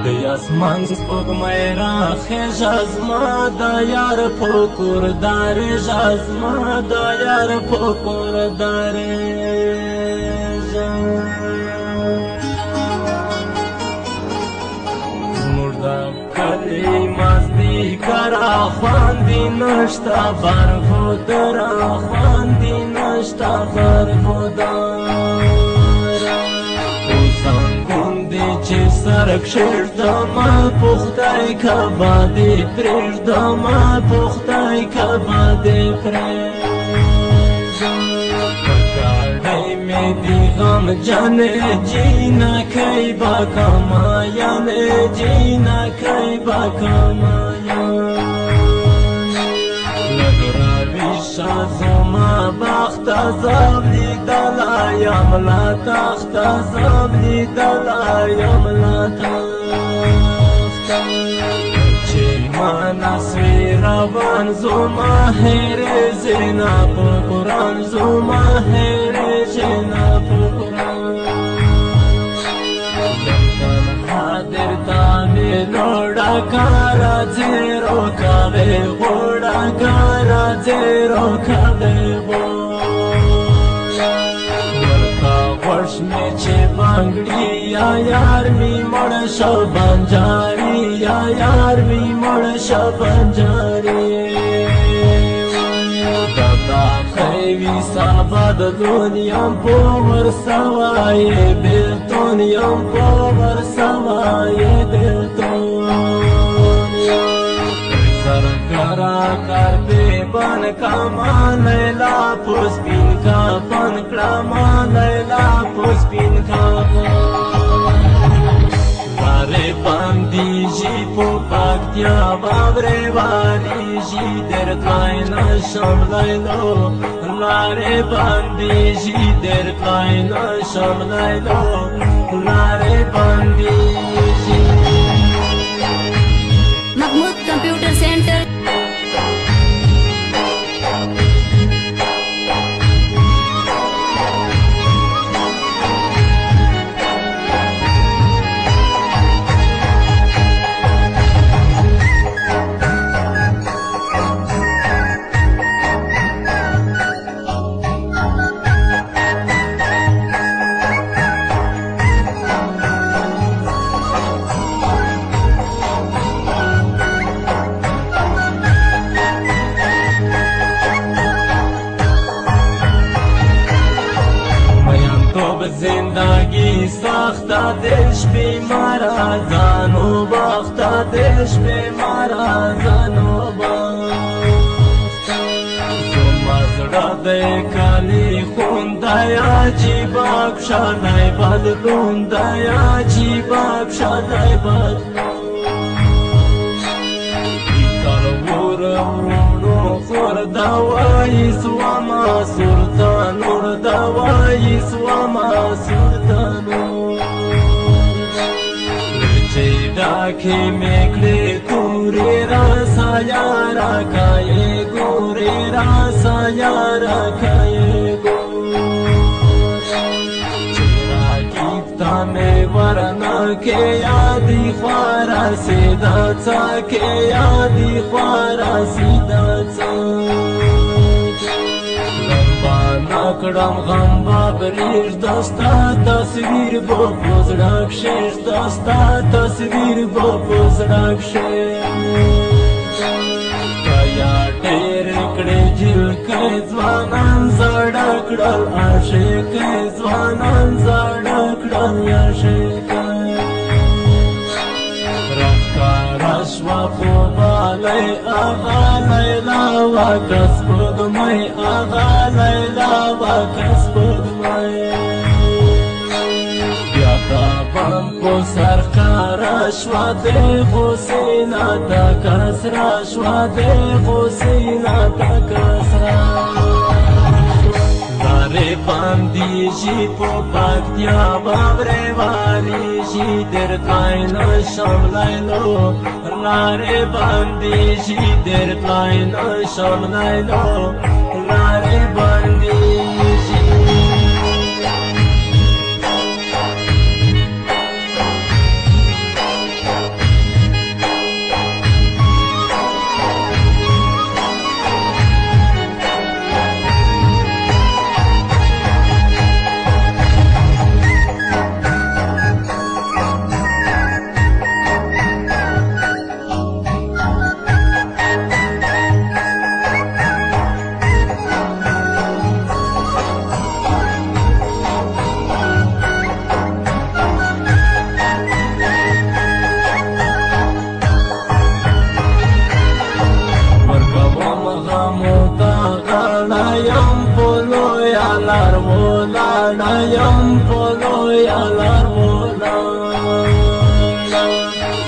د اسمان سپوږمۍ راخیژه زما د یار په کور دارېژه زما د یار په کور دارېژه زموږ د کلي مازدیګر راخواندي نشته برخوده راخواندي نشته برخوده چې سر کښېږدم په خدای کعبه دې پرېږدم په خدای کعبه دې پرېږدم په ګاډۍ مې دې غمجنې جینکۍ به کمه یعنې جینکۍ به کمه زما بخت زم لیدلا یم لا تخت زم لیدلا یم لا تخت چې ما نسوی روان زما هیر زینا په قرآن زما هیر زینا په قرآن حاضر تامی لوڑا کارا زیرو کبه غوڑا کارا زیرو کبه غوڑا ورکا غوش می چه بانگڑی یا یار می مڑ شو بنجاری یا یار می مڑ شو بنجاری خیوی سابد دنیم پاور سوای بیلتونیم پاور سوای بیلتونیم زرگرا کر بیبان کمان لیلا پوس پین کا پن کلامان لیلا پوس پین کا لاره باندی جی پو پاکتیا بابره والی جی در کای نشم لیلو لاره باندی جی در کای نشم لیلو لاره باندی جی محمود computer centre زندگی ساخته دش بیمارا زنو باخته دش بیمارا زنو باخته زمزده ده کلی خونده عجیبا کشده بدلونده عجیبا کشده بدلونده خور دوایی سواما سلطانور دوایی سواما سلطانور چه ډاکې مې کړې تورې راسا یاره کایې ګورې راسا یاره کایې ګورې چې راکیب ته مې ورنه کې یادې خواره سیده څه کې یادې خواره سیده څه کړم غم بابریش دستا تصویر بو پوزړک شیش دستا تصویر بو پوزړک شیش کیا ډېر کړې جل کې ځوانان زړه کړل عاشق ځوانان زړه کړل عاشق رشوا خوبالی آغا لیلا و کسبود می آغا لیلا و کسبود می بیاتا بام کو سرکا رشوا دے خوسینا تا کس رشوا دے خوسینا تا کس لاره باندی جی پو پاکتیا بابره والی جی در کای نشم لیلو لاره باندی جی در کای نشم لیلو لاره باندی جی یم پلوی لار ولاړه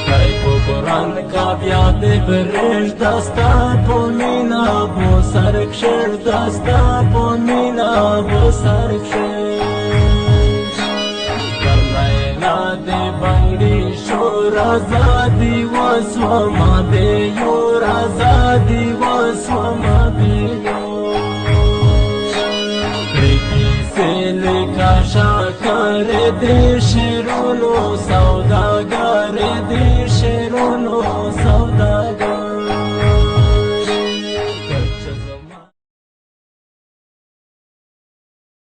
کای په قرآن کامیاب دی پرېږ دستا په مینا بو سر کښېږ دستا په مینا بو سر کښېږ کرنایلا دی بنګړي شو رضا دی وسوما دی یو رضا دی وسوما دی یو کړي کیسې لکه شاکر دې شعرونو